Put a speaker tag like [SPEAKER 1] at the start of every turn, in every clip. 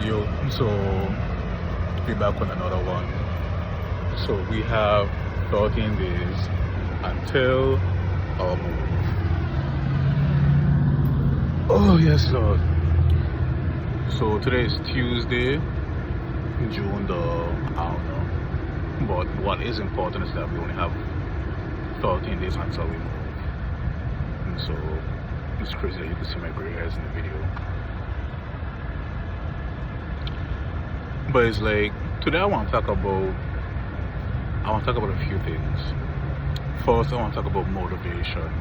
[SPEAKER 1] Yo, so be back on another one. So we have 13 days until our move. Oh yes, Lord. So today is Tuesday, June the I don't know. But what is important is that we only have 13 days until we move. And so it's crazy that you can see my gray hairs in the video. But it's like today I want to talk about a few things. First, I want to talk about motivation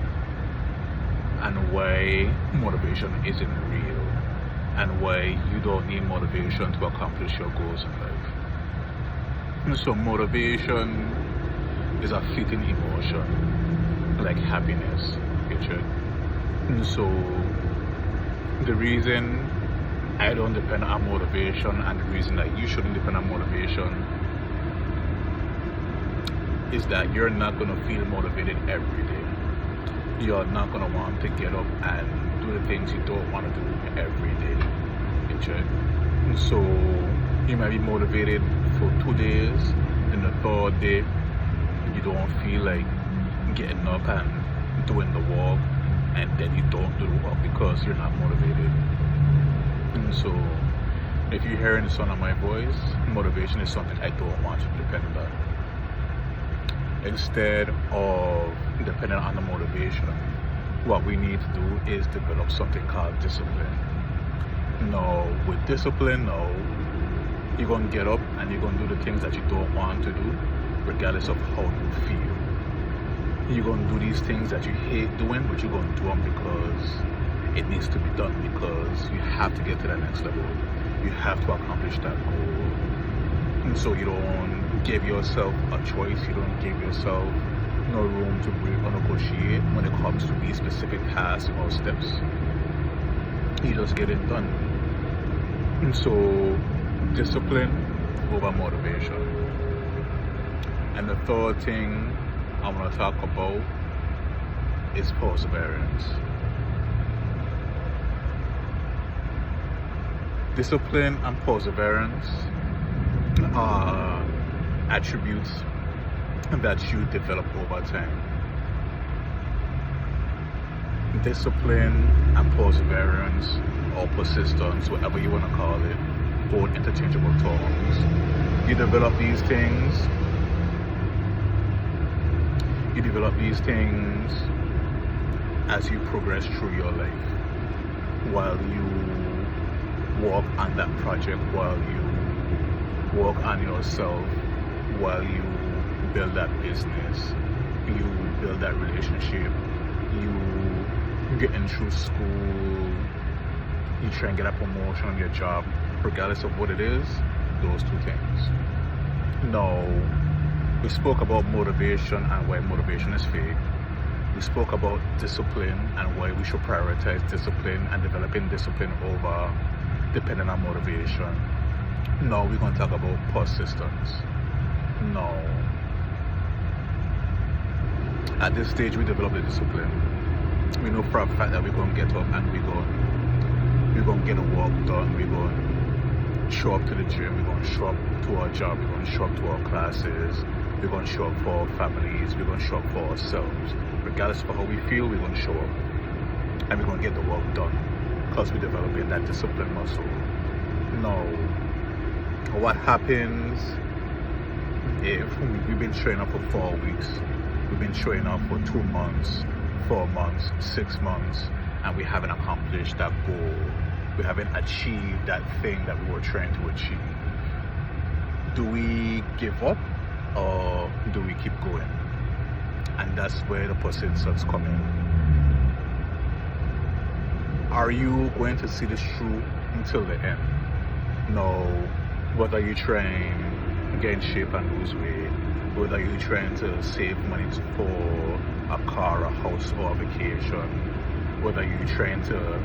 [SPEAKER 1] and why motivation isn't real and why you don't need motivation to accomplish your goals in life. And so motivation is a fleeting emotion, like happiness, picture. And so the reason I don't depend on motivation and the reason that you shouldn't depend on motivation is that you're not going to feel motivated every day. You're not going to want to get up and do the things you don't want to do every day. Picture. And so you might be motivated for 2 days, and the third day you don't feel like getting up and doing the walk, and then you don't do the walk because you're not motivated. And so if you're hearing the sound of my voice, motivation is something I don't want you to depend on. Instead of depending on the motivation, what we need to do is develop something called discipline. Now, with discipline, you're going to get up and you're going to do the things that you don't want to do, regardless of how you feel. You're going to do these things that you hate doing, but you're going to do them because it needs to be done, because you have to get to that next level. You have to accomplish that goal. And so you don't give yourself a choice. You don't give yourself no room to breathe or negotiate when it comes to these specific tasks or steps. You just get it done. And so discipline over motivation. And the third thing I want to talk about is perseverance. Discipline and perseverance are attributes that you develop over time. Discipline and perseverance or persistence, whatever you want to call it, both interchangeable terms. You develop these things as you progress through your life, while you work on that project, while you work on yourself, while you build that business, you build that relationship, you getting through school, you try and get a promotion on your job, regardless of what it is, those two things. Now, we spoke about motivation and why motivation is fake. We spoke about discipline and why we should prioritize discipline and developing discipline over depending on motivation. Now we're going to talk about persistence. Now, at this stage we develop the discipline. We know for a fact that we're going to get up and we're going to get a walk done. We're going to show up to the gym. We're going to show up to our job. We're going to show up to our classes. We're going to show up for our families. We're going to show up for ourselves. Regardless of how we feel, we're going to show up. And we're going to get the work done because we're developing that discipline muscle. Now, what happens if we've been training up for 4 weeks, we've been training up for 2 months, 4 months, 6 months, and we haven't accomplished that goal? We haven't achieved that thing that we were trying to achieve. Do we give up or do we keep going? And that's where the persistence comes in. Are you going to see this through until the end? No. Whether you're trying to get in shape and lose weight, whether you're trying to save money for a car, a house, or a vacation, whether you're trying to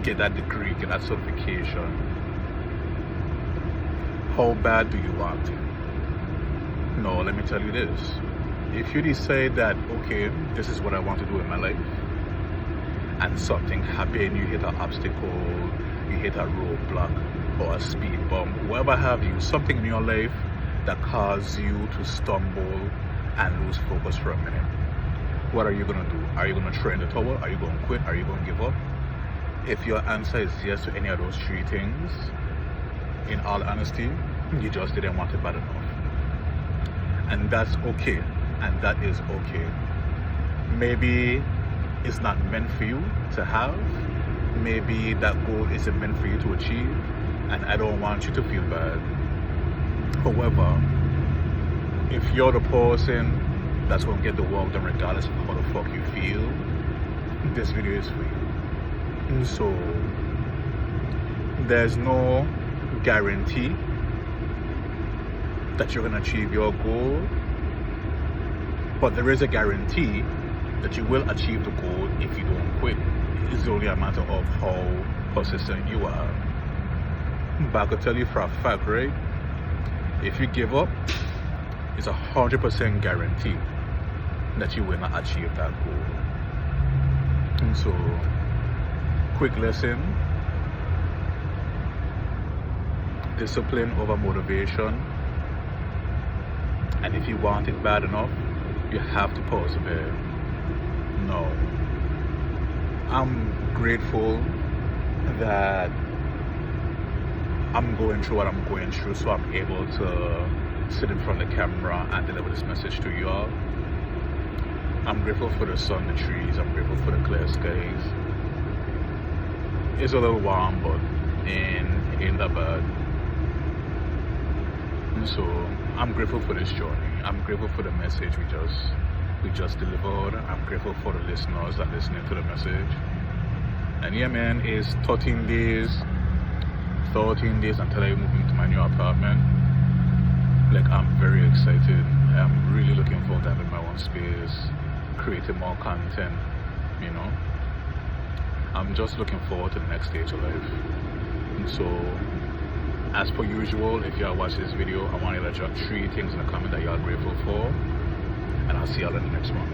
[SPEAKER 1] get that degree, get that certification, how bad do you want it? No, let me tell you this. If you decide that, okay, this is what I want to do in my life, and something happened, you hit an obstacle, you hit a roadblock, or a speed bump, whatever have you, something in your life that caused you to stumble and lose focus for a minute. What are you gonna do? Are you gonna throw in the towel? Are you gonna quit? Are you gonna give up? If your answer is yes to any of those three things, in all honesty, you just didn't want it bad enough. And that's okay. And that is okay. Maybe it's not meant for you to have. Maybe that goal isn't meant for you to achieve. And I don't want you to feel bad. However, if you're the person that's going to get the work done regardless of how the fuck you feel, this video is for you. So, there's no guarantee that you're going to achieve your goal, but there is a guarantee that you will achieve the goal if you don't quit. It's only a matter of how persistent you are. But I could tell you for a fact, right? If you give up, it's 100% guarantee that you will not achieve that goal. And so, quick lesson: discipline over motivation. And if you want it bad enough, you have to persevere. No. I'm grateful that I'm going through what I'm going through, so I'm able to sit in front of the camera and deliver this message to you all. I'm grateful for the sun, the trees. I'm grateful for the clear skies. It's a little warm, but it ain't that bad. And so I'm grateful for this journey. I'm grateful for the message we just delivered. I'm grateful for the listeners that are listening to the message. And yeah, man, it's 13 days until I move into my new apartment. Like, I'm very excited. I'm really looking forward to having my own space, creating more content, you know. I'm just looking forward to the next stage of life. And so, as per usual, if y'all watch this video, I want you to drop 3 things in the comment that y'all are grateful for, and I'll see y'all in the next one.